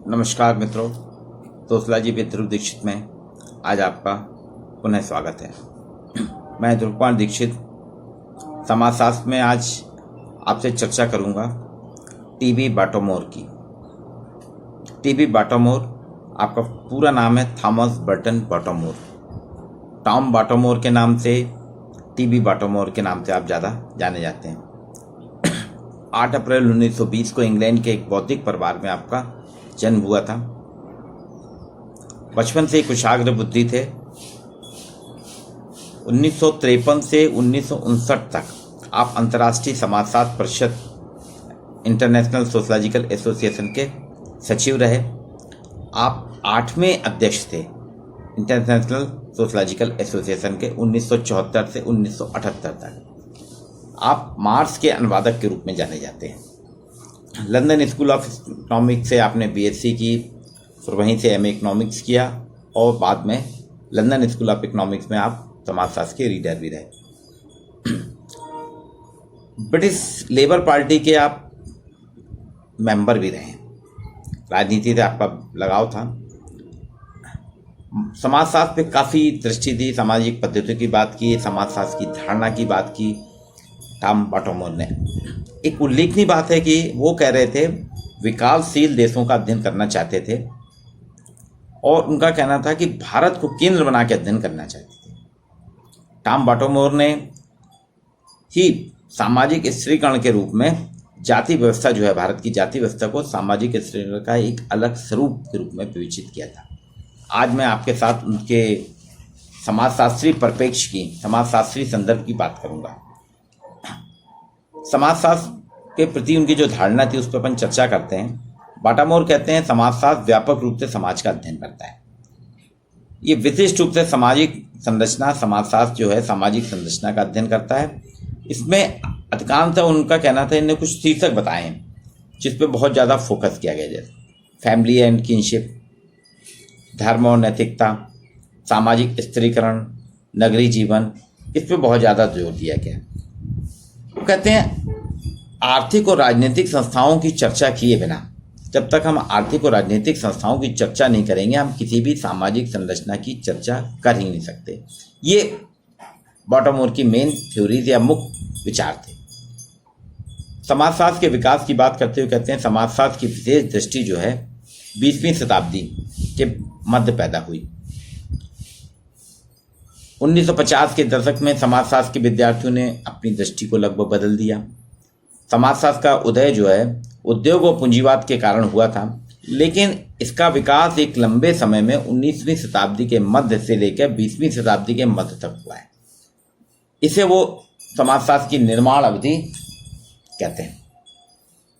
नमस्कार मित्रों, sociology with ध्रुव दीक्षित में आज आपका पुनः स्वागत है। मैं ध्रुव कुमार दीक्षित समाजशास्त्र में आज आपसे चर्चा करूंगा टीबी बाटोमोर की। टीबी बाटोमोर आपका पूरा नाम है थॉमस बर्टन बाटोमोर। टॉम बाटोमोर के नाम से, टीबी बाटोमोर के नाम से आप ज़्यादा जाने जाते हैं। 8 अप्रैल 1920 को इंग्लैंड के एक बौद्धिक परिवार में आपका जन्म हुआ था। बचपन से कुशाग्र बुद्धि थे। 1953 से 1959 तक आप अंतर्राष्ट्रीय समाजशास्त्र परिषद इंटरनेशनल सोशलॉजिकल एसोसिएशन के सचिव रहे। आप 8वें अध्यक्ष थे इंटरनेशनल सोशलॉजिकल एसोसिएशन के 1974 से 1978 तक। आप मार्क्स के अनुवादक के रूप में जाने जाते हैं। लंदन स्कूल ऑफ इकोनॉमिक्स से आपने बीएससी की, फिर वहीं से एमए इकोनॉमिक्स किया और बाद में लंदन स्कूल ऑफ इकोनॉमिक्स में आप समाजशास्त्र के रीडर भी रहे। ब्रिटिश लेबर पार्टी के आप मेंबर भी रहे। राजनीति से आपका लगाव था। समाजशास्त्र पे काफ़ी दृष्टि थी। सामाजिक पद्धतियों की बात की, समाजशास्त्र की धारणा की बात की टॉम बाटोमोर ने। एक उल्लेखनीय बात है कि वो कह रहे थे विकासशील देशों का अध्ययन करना चाहते थे और उनका कहना था कि भारत को केंद्र बना के अध्ययन करना चाहते थे। टॉम बाटोमोर ने ही सामाजिक स्त्रीकरण के रूप में जाति व्यवस्था जो है, भारत की जाति व्यवस्था को सामाजिक स्त्रीकरण का एक अलग स्वरूप के रूप में विवेचित किया था। आज मैं आपके साथ उनके समाजशास्त्री परिप्रेक्ष्य की, समाजशास्त्री संदर्भ की बात करूंगा। समाजशास्त्र के प्रति उनकी जो धारणा थी उस पर अपन चर्चा करते हैं। बाटामोर कहते हैं समाजशास्त्र व्यापक रूप से समाज का अध्ययन करता है। ये विशिष्ट रूप से सामाजिक संरचना, समाजशास्त्र जो है सामाजिक संरचना का अध्ययन करता है। इसमें अधिकांशतः उनका कहना था, इन्हें कुछ शीर्षक बताए हैं जिस पे बहुत ज़्यादा फोकस किया गया, जैसे फैमिली एंड किनशिप, धर्म और नैतिकता, सामाजिक स्त्रीकरण, नगरीय जीवन, इस पे बहुत ज़्यादा जोर दिया गया। वो कहते हैं आर्थिक और राजनीतिक संस्थाओं की चर्चा किए बिना, जब तक हम आर्थिक और राजनीतिक संस्थाओं की चर्चा नहीं करेंगे, हम किसी भी सामाजिक संरचना की चर्चा कर ही नहीं सकते। ये बाटोमोर की मेन थ्योरीज या मुख्य विचार थे। समाजशास्त्र के विकास की बात करते हुए कहते हैं समाजशास्त्र की विशेष दृष्टि जो है 20वीं शताब्दी के मध्य पैदा हुई। 1950 के दशक में समाजशास्त्र के विद्यार्थियों ने अपनी दृष्टि को लगभग बदल दिया। समाजशास्त्र का उदय जो है उद्योग और पूंजीवाद के कारण हुआ था, लेकिन इसका विकास एक लंबे समय में 19वीं शताब्दी के मध्य से लेकर 20वीं शताब्दी के मध्य तक हुआ है। इसे वो समाजशास्त्र की निर्माण अवधि कहते हैं।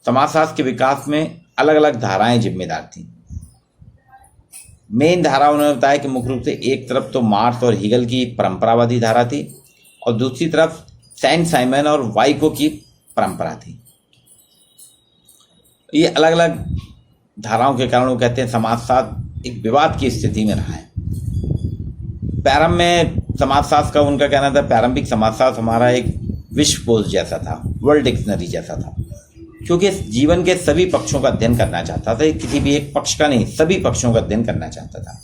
समाजशास्त्र के विकास में अलग अलग धाराएं जिम्मेदार थीं। मेन धारा उन्होंने बताया कि मुख्य रूप से एक तरफ तो मार्क्स और हीगल की परंपरावादी धारा थी और दूसरी तरफ सेंट साइमन और वाइको की परंपरा थी। ये अलग अलग धाराओं के कारण वो कहते हैं समाजशास्त्र एक विवाद की स्थिति में रहा है। प्रारंभ में समाजशास्त्र का उनका कहना था, प्रारंभिक समाजशास्त्र हमारा एक विश्वकोश जैसा था, वर्ल्ड डिक्शनरी जैसा था, क्योंकि जीवन के सभी पक्षों का अध्ययन करना चाहता था। किसी भी एक पक्ष का नहीं, सभी पक्षों का अध्ययन करना चाहता था।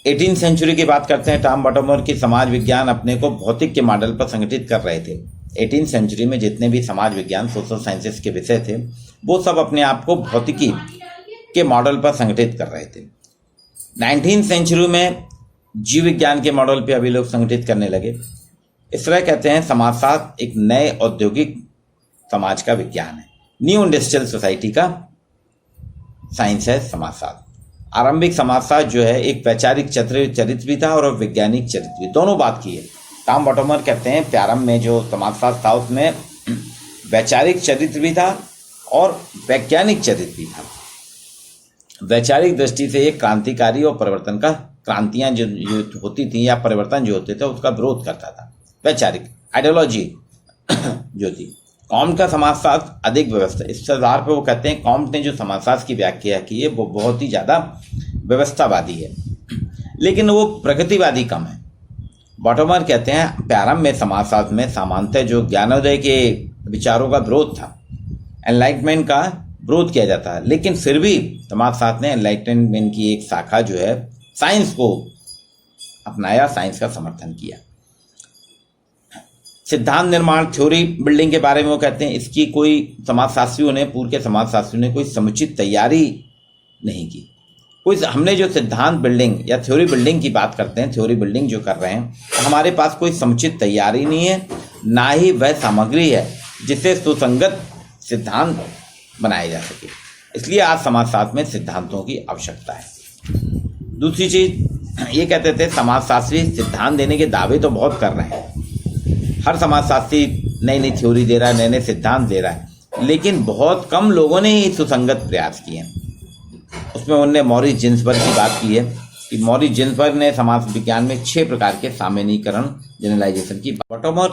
18वीं सेंचुरी की बात करते हैं। टॉम बाटोमोर की समाज विज्ञान अपने को भौतिक के मॉडल पर संगठित कर रहे थे। 18वीं सेंचुरी में जितने भी समाज विज्ञान, सोशल साइंसेस के विषय थे, वो सब अपने आप को भौतिकी के मॉडल पर संगठित कर रहे थे। 19वीं सेंचुरी में जीव विज्ञान के मॉडल पर अभी लोग संगठित करने लगे। इस तरह कहते हैं समाजशास्त्र एक नए औद्योगिक समाज का विज्ञान है। न्यू इंडस्ट्रियल सोसाइटी का साइंस है समाजशास्त्र। आरंभिक समाजशास्त्र जो है एक वैचारिक चरित्र भी था और वैज्ञानिक चरित्र भी, दोनों बात की है। टॉम बाटोमोर कहते हैं प्रारंभ में जो समाजशास्त्र था उसमें वैचारिक चरित्र भी था और वैज्ञानिक चरित्र भी था। वैचारिक दृष्टि से एक क्रांतिकारी और परिवर्तन का, क्रांतियां जो होती थी या परिवर्तन जो होते थे उसका विरोध करता था। वैचारिक आइडियोलॉजी जो थी। कॉम्ट का समाजशास्त्र अधिक व्यवस्था, इस आधार पर वो कहते हैं कॉम्ट ने जो समाजशास्त्र की व्याख्या की है वो बहुत ही ज़्यादा व्यवस्थावादी है, लेकिन वो प्रगतिवादी कम है। बाटोमोर कहते हैं प्रारंभ में समाजशास्त्र में सामान्यतः जो ज्ञानोदय के विचारों का विरोध था, एनलाइटमेंट का, विरोध किया जाता है, लेकिन फिर भी समाजशास्त्र ने एनलाइटनमेंट की एक शाखा जो है साइंस को अपनाया, साइंस का समर्थन किया। सिद्धांत निर्माण, थ्योरी बिल्डिंग के बारे में वो कहते हैं इसकी कोई समाजशास्त्रियों ने, पूर्व के समाजशास्त्रियों ने कोई समुचित तैयारी नहीं की। कोई हमने जो सिद्धांत बिल्डिंग या थ्योरी बिल्डिंग की बात करते हैं, थ्योरी बिल्डिंग जो कर रहे हैं, हमारे पास कोई समुचित तैयारी नहीं है, ना ही वह सामग्री है जिससे सुसंगत सिद्धांत बनाए जा सके। इसलिए आज समाजशास्त्र में सिद्धांतों की आवश्यकता है। दूसरी चीज ये कहते थे समाजशास्त्री सिद्धांत देने के दावे तो बहुत कर रहे हैं, हर समाजशास्त्री नई नई थ्योरी दे रहा है, नए नए सिद्धांत दे रहा है, लेकिन बहुत कम लोगों ने ही सुसंगत प्रयास किए हैं। उसमें उन्होंने मॉरिस जिन्सबर्ग की बात की है कि मॉरिस जिन्सबर्ग ने समाज विज्ञान में 6 प्रकार के सामान्यीकरण, जनरलाइजेशन की। बटोमर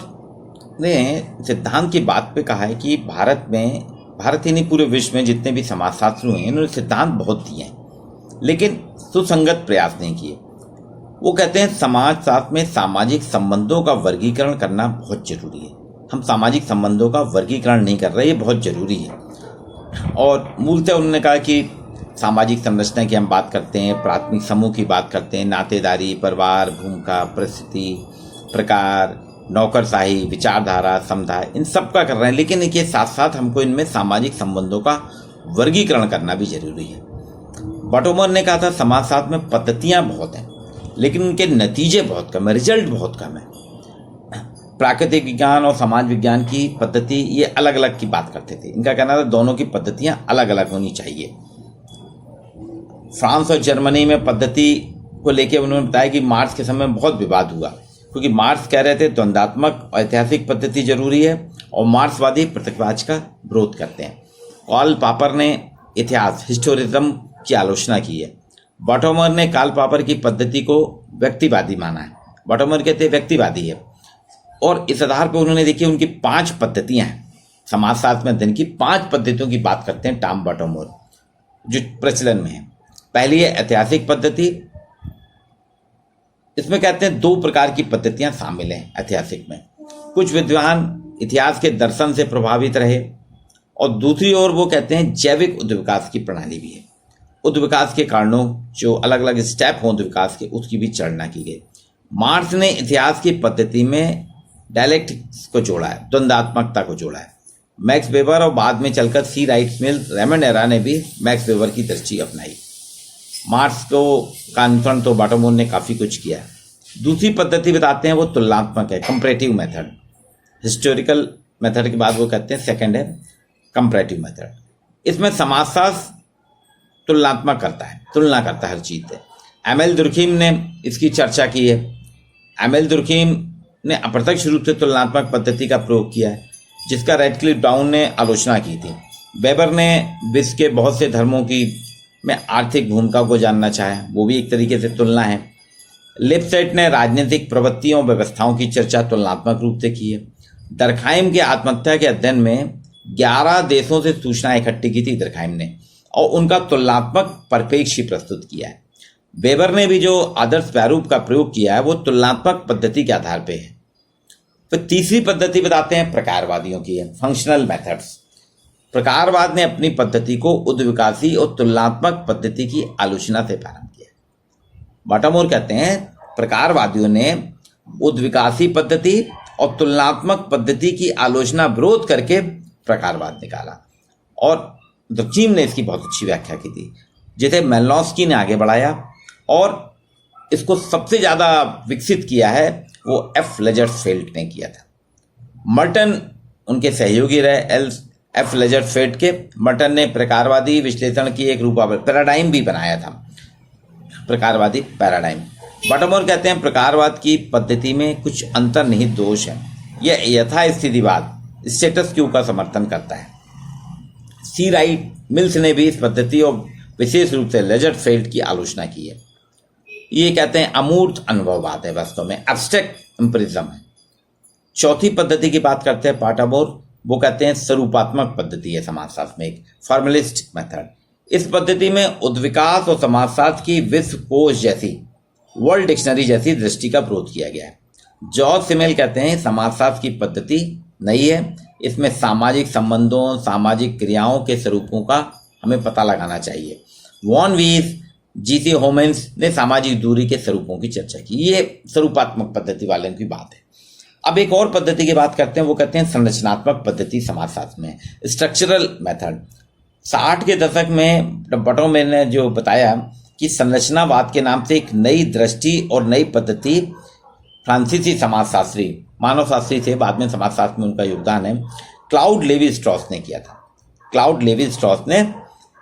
ने सिद्धांत की बात पे कहा है कि भारत ही नहीं पूरे विश्व में जितने भी समाजशास्त्री हुए हैं इन्होंने सिद्धांत बहुत दिए हैं, लेकिन सुसंगत प्रयास नहीं किए। वो कहते हैं समाजशास्त्र में सामाजिक संबंधों का वर्गीकरण करना बहुत जरूरी है। हम सामाजिक संबंधों का वर्गीकरण नहीं कर रहे, ये बहुत जरूरी है। और मूलतः उन्होंने कहा कि सामाजिक संरचना की हम बात करते हैं, प्राथमिक समूह की बात करते हैं, नातेदारी, परिवार, भूमिका, परिस्थिति, प्रकार, नौकरशाही, विचारधारा, समुदाय, इन सब का कर रहे हैं, लेकिन इनके साथ साथ हमको इनमें सामाजिक संबंधों का वर्गीकरण करना भी जरूरी है। बटोमर ने कहा था समाजशास्त्र में पद्धतियां बहुत हैं, लेकिन उनके नतीजे बहुत कम है, रिजल्ट बहुत कम है। प्राकृतिक विज्ञान और समाज विज्ञान की पद्धति ये अलग अलग की बात करते थे। इनका कहना था दोनों की पद्धतियां अलग अलग होनी चाहिए। फ्रांस और जर्मनी में पद्धति को लेकर उन्होंने बताया कि मार्क्स के समय में बहुत विवाद हुआ, क्योंकि मार्क्स कह रहे थे द्वंदात्मक और ऐतिहासिक पद्धति जरूरी है और मार्क्सवादी प्रतीकवाद का विरोध करते हैं। कार्ल पॉपर ने इतिहास, हिस्टोरिज्म की आलोचना की है। बटोमर ने कार्ल पॉपर की पद्धति को व्यक्तिवादी माना है। बटोमर कहते हैं व्यक्तिवादी है, और इस आधार पर उन्होंने देखिए उनकी 5 पद्धतियां हैं। समाजशास्त्र में अध्ययन की 5 पद्धतियों की बात करते हैं टॉम बटोमर, जो प्रचलन में है। पहली है ऐतिहासिक पद्धति। इसमें कहते हैं 2 प्रकार की पद्धतियां शामिल हैं ऐतिहासिक में। कुछ विद्वान इतिहास के दर्शन से प्रभावित रहे, और दूसरी ओर वो कहते हैं जैविक उद्विकास की प्रणाली भी है। उद्विकास के कारणों, जो अलग अलग स्टेप हों उद्विकास के, उसकी भी चर्चा की गई। मार्क्स ने इतिहास की पद्धति में डायलेक्टिक्स को जोड़ा है, द्वंदात्मकता को जोड़ा है। मैक्स वेबर और बाद में चलकर सी राइट मिल, रेमंड एरा ने भी मैक्स वेबर की दृष्टि अपनाई। मार्क्स को का अनुसरण तो बटोमर ने काफ़ी कुछ किया है। दूसरी पद्धति बताते हैं वो तुलनात्मक है, कंपैरेटिव मेथड। हिस्टोरिकल मेथड के बाद वो कहते हैं सेकंड है कंपैरेटिव मेथड। इसमें समाजशास्त्र तुलनात्मक करता है, तुलना करता है हर चीज़ से। एमएल दुर्खीम ने इसकी चर्चा की है। एमएल दुर्खीम ने अप्रत्यक्ष रूप से तुलनात्मक पद्धति का प्रयोग किया है, जिसका रेडक्लिफ ब्राउन ने आलोचना की थी। वेबर ने विश्व के बहुत से धर्मों की में आर्थिक भूमिका को जानना चाहे, वो भी एक तरीके से तुलना है। लिपसेट ने राजनीतिक प्रवृत्तियों व्यवस्थाओं की चर्चा तुलनात्मक रूप से की है। दरखाइम के आत्महत्या के अध्ययन में 11 देशों से सूचना इकट्ठी की थी दरखाइम ने, और उनका तुलनात्मक परिप्रेक्ष्य प्रस्तुत किया है। वेबर ने भी जो आदर्श प्रारूप का प्रयोग किया है वो तुलनात्मक पद्धति के आधार पर है। तो तीसरी पद्धति बताते हैं प्रकारवादियों की है, फंक्शनल मेथड्स। प्रकारवाद ने अपनी पद्धति को उद्विकासी और तुलनात्मक पद्धति की आलोचना से प्रारंभ किया। बटोमर कहते हैं प्रकारवादियों ने उद्विकासी पद्धति और तुलनात्मक पद्धति की आलोचना विरोध करके प्रकारवाद निकाला, और दुर्खीम ने इसकी बहुत अच्छी व्याख्या की थी, जिसे मेलनोस्की ने आगे बढ़ाया, और इसको सबसे ज़्यादा विकसित किया है वो एफ लेजरफेल्ड ने किया था। मर्टन उनके सहयोगी रहे, एफ लेजरफेल्ड के। मर्टन ने प्रकारवादी विश्लेषण की एक रूपावली, पैराडाइम भी बनाया था, प्रकारवादी पैराडाइम। बटोमर कहते हैं प्रकारवाद की पद्धति में कुछ अंतर्निहित दोष है। यह यथास्थितिवाद, स्टेटस क्यू का समर्थन करता है। सी राइट मिल्स ने भी इस पद्धति और विशेष रूप से लेजरफेल्ड की आलोचना की है। ये कहते हैं अमूर्त अनुभववाद है, वास्तव में एब्स्ट्रैक्ट एम्पिरिज्म है। चौथी पद्धति की बात करते हैं बटोमर, वो कहते हैं स्वरूपात्मक पद्धति है समाजशास्त्र में, एक फॉर्मलिस्टिक मेथड। इस पद्धति में उद्विकास और समाजशास्त्र की विश्वकोश जैसी, वर्ल्ड डिक्शनरी जैसी दृष्टि का विरोध किया गया है। जॉर्ज सिमेल कहते हैं समाजशास्त्र की पद्धति नई है, इसमें सामाजिक संबंधों, सामाजिक क्रियाओं के स्वरूपों का हमें पता लगाना चाहिए। वॉन वीस, जीसी होमेंस ने सामाजिक दूरी के स्वरूपों की चर्चा की। ये स्वरूपात्मक पद्धति वाले की बात है। अब एक और पद्धति की बात करते हैं, वो कहते हैं संरचनात्मक पद्धति समाजशास्त्र में, स्ट्रक्चरल मेथड। 60 के दशक में बटोमेर ने जो बताया कि संरचनावाद के नाम से एक नई दृष्टि और नई पद्धति फ्रांसीसी समाजशास्त्री, मानवशास्त्री थे, बाद में समाजशास्त्र में उनका योगदान है, क्लाउड लेवी स्ट्रॉस ने किया था। क्लाउड लेवी स्ट्रॉस ने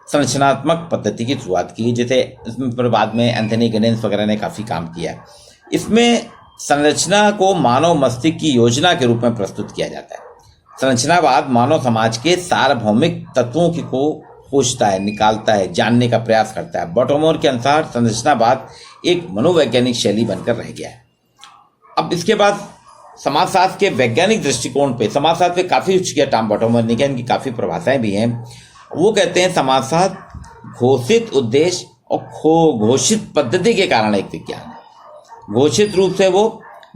संरचनात्मक पद्धति की शुरुआत की, जैसे इसमें बाद में एंथनी गिडेंस वगैरह ने काफ़ी काम किया है। इसमें संरचना को मानव मस्तिष्क की योजना के रूप में प्रस्तुत किया जाता है। संरचनावाद मानव समाज के सार्वभौमिक तत्वों को खोजता है, निकालता है, जानने का प्रयास करता है। बटोमोर के अनुसार संरचनावाद एक मनोवैज्ञानिक शैली बनकर रह गया है। अब इसके बाद समाजशास्त्र के वैज्ञानिक दृष्टिकोण पे, समाजशास्त्र पे काफ़ी उच्च किया टॉम बटोमोर ने, इनकी काफ़ी परिभाषाएं भी हैं। वो कहते हैं समाजशास्त्र घोषित उद्देश्य और घोषित पद्धति के कारण एक विज्ञान है। घोषित रूप से वो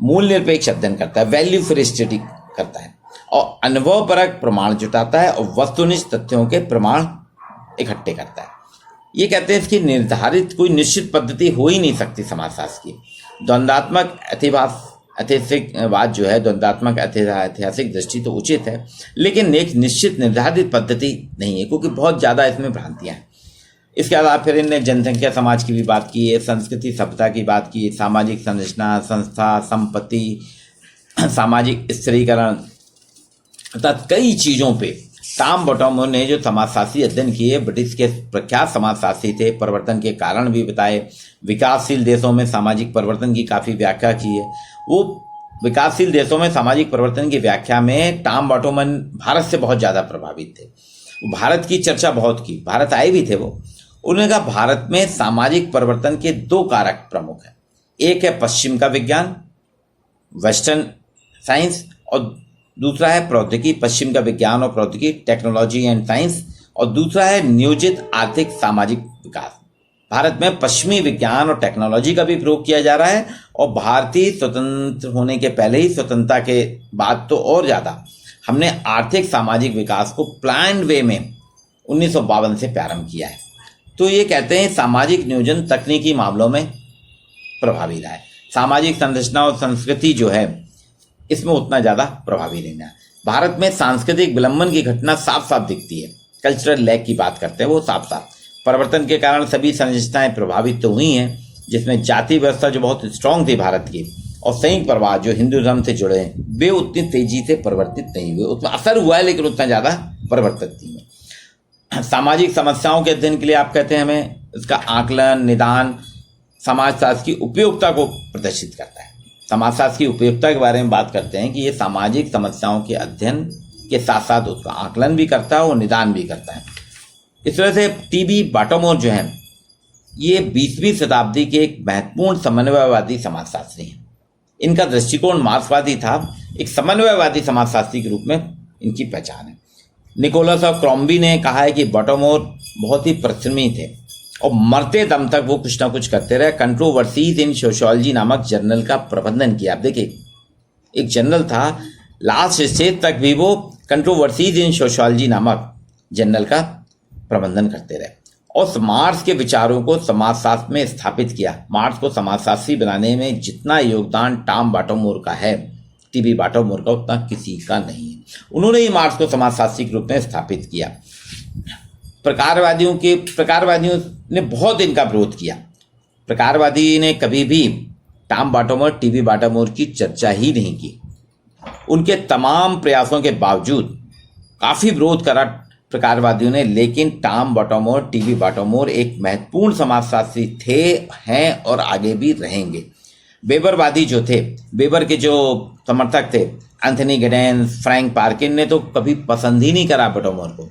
मूल निरपेक्ष अध्ययन करता है, वैल्यू फॉर स्टडी करता है, और अनुभवपरक प्रमाण जुटाता है और वस्तुनिष्ठ तथ्यों के प्रमाण इकट्ठे करता है। ये कहते हैं इसकी निर्धारित कोई निश्चित पद्धति हो ही नहीं सकती समाजशास्त्र की। द्वंद्वात्मक ऐतिहासिकवाद जो है, द्वंद्वात्मक ऐतिहासिक दृष्टि तो उचित है, लेकिन एक निश्चित निर्धारित पद्धति नहीं है, क्योंकि बहुत ज़्यादा इसमें भ्रांतियाँ हैं। इसके अलावा फिर इनने जनसंख्या समाज की भी बात की है, संस्कृति सभ्यता की बात की, सामाजिक संरचना, संस्था, संपत्ति, सामाजिक स्त्रीकरण अर्थात कई चीज़ों पे टॉम बटोमोर ने जो समाजशास्त्री अध्ययन किए, ब्रिटिश के प्रख्यात समाजशास्त्री थे, परिवर्तन के कारण भी बताए, विकासशील देशों में सामाजिक परिवर्तन की काफ़ी व्याख्या की है। वो विकासशील देशों में सामाजिक परिवर्तन की व्याख्या में टॉम बटोमोर भारत से बहुत ज़्यादा प्रभावित थे। भारत की चर्चा बहुत की, भारत आए भी थे वो। उन्होंने कहा भारत में सामाजिक परिवर्तन के दो कारक प्रमुख हैं, एक है पश्चिम का विज्ञान, वेस्टर्न साइंस, और दूसरा है प्रौद्योगिकी, पश्चिम का विज्ञान और प्रौद्योगिकी, टेक्नोलॉजी एंड साइंस, और दूसरा है नियोजित आर्थिक सामाजिक विकास। भारत में पश्चिमी विज्ञान और टेक्नोलॉजी का भी प्रयोग किया जा रहा है, और भारतीय स्वतंत्र होने के पहले ही, स्वतंत्रता के बाद तो और ज़्यादा, हमने आर्थिक सामाजिक विकास को प्लान्ड वे में 1952 से प्रारंभ किया है। तो ये कहते हैं सामाजिक नियोजन तकनीकी मामलों में प्रभावी रहा है। सामाजिक संरचना और संस्कृति जो है इसमें उतना ज़्यादा प्रभावी नहीं है। भारत में सांस्कृतिक विलंबन की घटना साफ साफ दिखती है। कल्चरल लैग की बात करते हैं वो साफ साफ। परिवर्तन के कारण सभी संरचनाएं प्रभावित तो हुई हैं, जिसमें जाति व्यवस्था जो बहुत स्ट्रांग थी भारत की, और संयुक्त परिवार जो हिंदू धर्म से जुड़े हैं, वे उतनी तेजी से परिवर्तित नहीं हुए। उसमें असर हुआ है लेकिन उतना ज़्यादा परिवर्तित नहीं हुए। सामाजिक समस्याओं के अध्ययन के लिए आप कहते हैं हमें इसका आकलन, निदान समाजशास्त्र की उपयोगिता को प्रदर्शित करता है। समाजशास्त्र की उपयोगिता के बारे में बात करते हैं कि ये सामाजिक समस्याओं के अध्ययन के साथ साथ उसका आकलन भी करता है और निदान भी करता है। इस तरह से टीबी बाटोमोर जो है ये 20वीं शताब्दी के एक महत्वपूर्ण समन्वयवादी समाजशास्त्री हैं। इनका दृष्टिकोण मार्क्सवादी था, एक समन्वयवादी समाजशास्त्री के रूप में इनकी पहचान है। निकोलस और क्रॉम्बी ने कहा है कि बाटोमोर बहुत ही परिश्रमी थे और मरते दम तक वो कुछ ना कुछ करते रहे। कंट्रोवर्सीज इन सोशियोलॉजी नामक जर्नल का प्रबंधन किया। आप देखिए, एक जर्नल था, लास्ट स्टेज तक भी वो कंट्रोवर्सीज इन सोशियोलॉजी नामक जर्नल का प्रबंधन करते रहे और मार्क्स के विचारों को समाजशास्त्र में स्थापित किया। मार्क्स को समाजशास्त्री बनाने में जितना योगदान टॉम बाटोमोर का है, टीबी बाटोमोर का उतना किसी का नहीं है। उन्होंने ही मार्क्स को समाजशास्त्री के रूप में स्थापित किया। प्रकारवादियों ने बहुत इनका विरोध किया। प्रकारवादी ने कभी भी टॉम बाटोमोर, टीबी बाटोमोर की चर्चा ही नहीं की। उनके तमाम प्रयासों के बावजूद काफ़ी विरोध करा प्रकारवादियों ने, लेकिन टॉम बाटोमोर, टीबी बाटोमोर एक महत्वपूर्ण समाजशास्त्री थे, हैं और आगे भी रहेंगे। वेबरवादी जो थे, वेबर के जो समर्थक थे, एंथनी गिडेंस, फ्रैंक पार्किन ने तो कभी पसंद ही नहीं करा बाटोमोर को।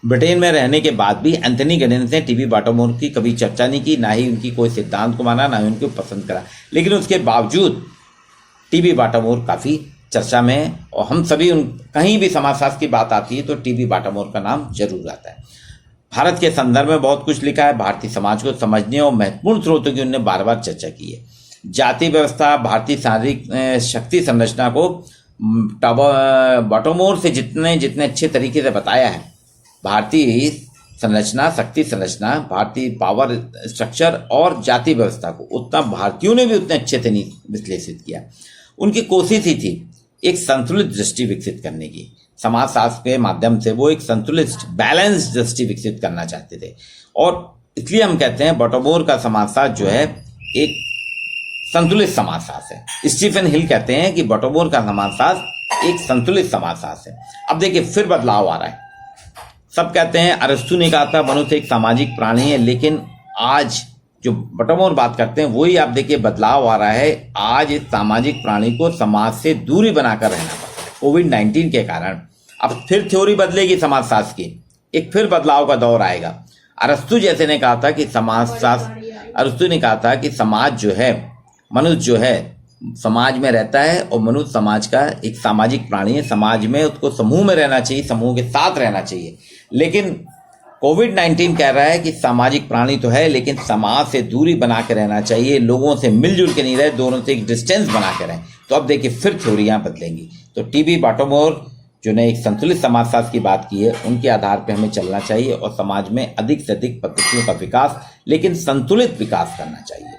ब्रिटेन में रहने के बाद भी एंथनी गिडेंस ने टीबी बाटोमोर की कभी चर्चा नहीं की, ना ही उनकी कोई सिद्धांत को माना, ना ही उनको पसंद करा। लेकिन उसके बावजूद टीबी बाटोमोर काफ़ी चर्चा में है और हम सभी कहीं भी समाजशास्त्र की बात आती है तो टीबी बाटोमोर का नाम जरूर आता है। भारत के संदर्भ में बहुत कुछ लिखा है। भारतीय समाज को समझने और महत्वपूर्ण स्रोतों की उन्होंने बार बार चर्चा की है। जाति व्यवस्था, भारतीय शारीरिक शक्ति संरचना को बॉटोमोर से जितने जितने अच्छे तरीके से बताया है भारतीय संरचना, शक्ति संरचना, भारतीय पावर स्ट्रक्चर और जाति व्यवस्था को, उतना भारतीयों ने भी उतने अच्छे से नहीं विश्लेषित किया। उनकी कोशिश ही थी एक संतुलित दृष्टि विकसित करने की। समाजशास्त्र के माध्यम से वो एक संतुलित बैलेंस दृष्टि विकसित करना चाहते थे, और इसलिए हम कहते हैं बॉटोमोर का समाजशास्त्र जो है एक संतुलित समाजशास्त्र है। स्टीफन हिल कहते हैं कि बॉटोमोर का समाजशास्त्र एक संतुलित समाजशास्त्र है। अब देखिए फिर बदलाव आ रहा है। सब कहते हैं, अरस्तु ने कहा था मनुष्य एक सामाजिक प्राणी है, लेकिन आज जो बॉटोमोर बात करते हैं वही आप देखिए बदलाव आ रहा है। आज इस सामाजिक प्राणी को समाज से दूरी बनाकर रहना पड़ता है कोविड-19 के कारण। अब फिर थ्योरी बदलेगी समाजशास्त्र की, एक फिर बदलाव का दौर आएगा। अरस्तु जैसे ने कहा था कि अरस्तु ने कहा था कि समाज जो है, मनुष्य जो है समाज में रहता है और मनुष्य समाज का एक सामाजिक प्राणी है। समाज में उसको समूह में रहना चाहिए, समूह के साथ रहना चाहिए। लेकिन कोविड-19 कह रहा है कि सामाजिक प्राणी तो है लेकिन समाज से दूरी बना के रहना चाहिए, लोगों से मिलजुल के नहीं रहे, दोनों से एक डिस्टेंस बना के रहें। तो अब देखिए फिर थ्योरियां बदलेंगी। तो टीबी बॉटोमोर जो ने एक संतुलित समाजशास्त्र की बात की है, उनके आधार पर हमें चलना चाहिए और समाज में अधिक से अधिक पद्धतियों का विकास, लेकिन संतुलित विकास करना चाहिए।